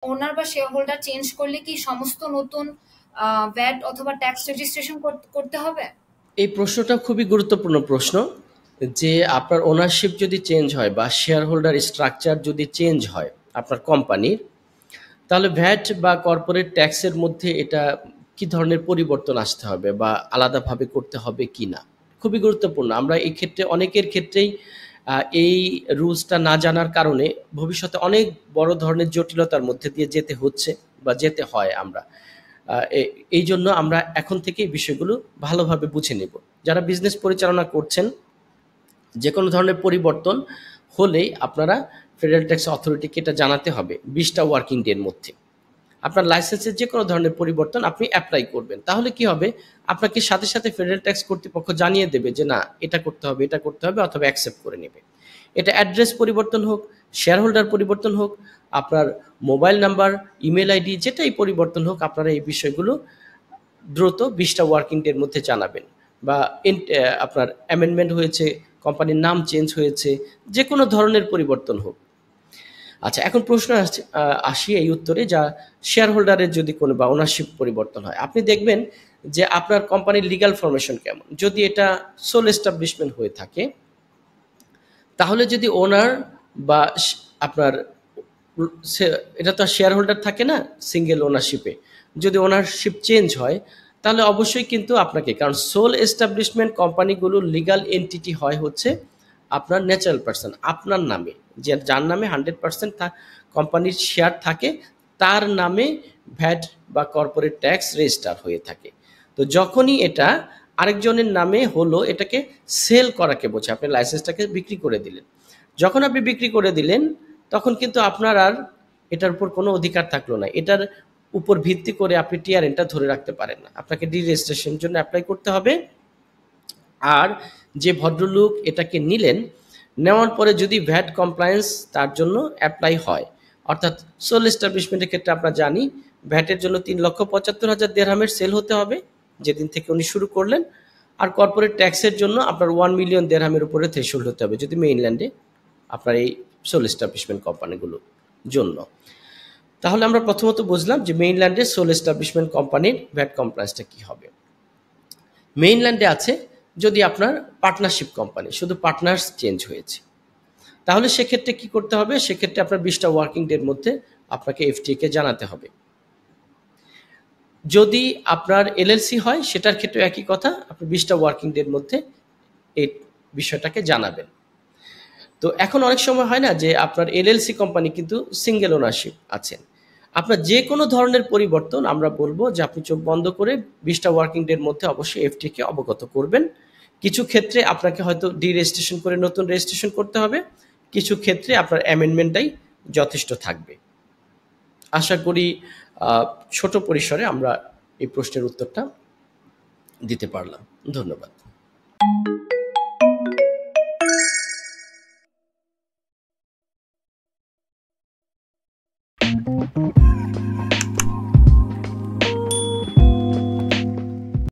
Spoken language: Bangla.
ওনার বা শেয়ার হোল্ডার চেঞ্জ করলে কি সমস্ত নতুন ভ্যাট অথবা ট্যাক্স রেজিস্ট্রেশন করতে হবে? এই প্রশ্নটা খুবই গুরুত্বপূর্ণ প্রশ্ন, যে আপনার ওনারশিপ যদি চেঞ্জ হয় বা শেয়ার হোল্ডার স্ট্রাকচার যদি চেঞ্জ হয় আপনার কোম্পানির, তাহলে ভ্যাট বা কর্পোরেট ট্যাক্সের মধ্যে এটা কি ধরনের পরিবর্তন আসতে হবে বা আলাদাভাবে করতে হবে কি না, খুবই গুরুত্বপূর্ণ। আমরা এই ক্ষেত্রে অনেকের ক্ষেত্রেই এই রুলসটা না জানার কারণে ভবিষ্যতে অনেক বড় ধরনের জটিলতার মধ্যে দিয়ে যেতে হচ্ছে বা যেতে হয় আমরা। এই জন্য আমরা এখন থেকে এই বিষয়গুলো ভালোভাবে বুঝে নেব। যারা বিজনেস পরিচালনা করছেন, যে কোনো ধরনের পরিবর্তন হলেই আপনারা ফেডারেল ট্যাক্স অথরিটিকে এটা জানাতে হবে 20টা ওয়ার্কিং ডের মধ্যে। আপনার লাইসেন্সের যে কোনো ধরনের পরিবর্তন আপনি অ্যাপ্লাই করবেন, তাহলে কি হবে, আপনাকে সাথে সাথে ফেডারেল ট্যাক্স কর্তৃপক্ষ জানিয়ে দেবে যে না এটা করতে হবে, এটা করতে হবে, অথবা অ্যাকসেপ্ট করে নেবে। এটা অ্যাড্রেস পরিবর্তন হোক, শেয়ার হোল্ডার পরিবর্তন হোক, আপনার মোবাইল নাম্বার, ইমেল আইডি যেটাই পরিবর্তন হোক, আপনারা এই বিষয়গুলো দ্রুত 20টা ওয়ার্কিং ডের মধ্যে জানাবেন। বা আপনার অ্যামেন্ডমেন্ট হয়েছে, কোম্পানির নাম চেঞ্জ হয়েছে, যে কোনো ধরনের পরিবর্তন হোক। আচ্ছা, এখন প্রশ্ন আসি এই উত্তরে, যা শেয়ার হোল্ডারের যদি কোনো বা ওনারশিপ পরিবর্তন হয়, আপনি দেখবেন যে আপনার কোম্পানির লিগ্যাল ফরমেশন কেমন। যদি এটা সোল এস্টাবলিশমেন্ট হয়ে থাকে, তাহলে যদি ওনার বা আপনার এটা তো শেয়ার হোল্ডার থাকে না সিঙ্গেল ওনারশিপে, যদি ওনারশিপ চেঞ্জ হয় তাহলে অবশ্যই কিন্তু আপনাকে, কারণ সোল এস্টাবলিশমেন্ট কোম্পানিগুলো লিগাল এন্টিটি হয় হচ্ছে আপনার ন্যাচারাল পার্সন, আপনার নামে, যে যার নামে 100% কোম্পানির শেয়ার থাকে তার নামে ভ্যাট বা কর্পোরেট ট্যাক্স রেজিস্টার হয়ে থাকে। তো যখনই এটা আরেকজনের নামে হলো, এটাকে সেল করাকে বোঝে, আপনি লাইসেন্সটাকে বিক্রি করে দিলেন। যখন আপনি বিক্রি করে দিলেন তখন কিন্তু আপনার আর এটার উপর কোনো অধিকার থাকলো না, এটার উপর ভিত্তি করে আপনি টিআরএনটা ধরে রাখতে পারেন না, আপনাকে ডি রেজিস্ট্রেশনের জন্য অ্যাপ্লাই করতে হবে। আর যে ভদ্রলোক এটাকে নিলেন, নেওয়ার পরে যদি ভ্যাট কমপ্লায়েন্স তার জন্য অ্যাপ্লাই হয়, অর্থাৎ সোল এস্টাবলিশমেন্টের ক্ষেত্রে আমরা জানি ভ্যাটের জন্য 3,75,000 দেড়হামের সেল হতে হবে যেদিন থেকে উনি শুরু করলেন। আর কর্পোরেট ট্যাক্সের জন্য আপনার 1 মিলিয়ন দেড়হামের উপরে থ্রেশহোল্ড হতে হবে যদি মেইনল্যান্ডে আপনার এই সোল এস্টাবলিশমেন্ট কোম্পানিগুলোর জন্য। তাহলে আমরা প্রথমত বুঝলাম যে মেইনল্যান্ডের সোল এস্টাবলিশমেন্ট কোম্পানির ভ্যাট কমপ্লায়েন্সটা কী হবে। মেইনল্যান্ডে আছে যদি আপনার পার্টনারশিপ কোম্পানি, শুধু পার্টনার্স চেঞ্জ হয়েছে, তাহলে সেক্ষেত্রে কি করতে হবে, সেক্ষেত্রে আপনার 20টা ওয়ার্কিং ডের মধ্যে আপনাকে এফটিএ কে জানাতে হবে। যদি আপনার এলএলসি হয় সেটার ক্ষেত্রে একই কথা, আপনি 20টা ওয়ার্কিং ডের মধ্যে এই বিষয়টাকে জানাবেন। তো এখন অনেক সময় হয় না যে আপনার এলএলসি কোম্পানি কিন্তু সিঙ্গেল ওনারশিপ আছেন, আপনার যে কোনো ধরনের পরিবর্তন আমরা বলবো যে আপনি চোখ বন্ধ করে 20টা ওয়ার্কিং ডের মধ্যে অবশ্যই এফটিএ কে অবগত করবেন। কিছু ক্ষেত্রে আপনাকে হয়তো ডি রেজিস্ট্রেশন করে নতুন রেজিস্ট্রেশন করতে হবে, কিছু ক্ষেত্রে আপনার অ্যামেন্ডমেন্টটাই যথেষ্ট থাকবে। আশা করি ছোট পরিসরে আমরা এই প্রশ্নের উত্তরটা দিতে পারলাম। ধন্যবাদ।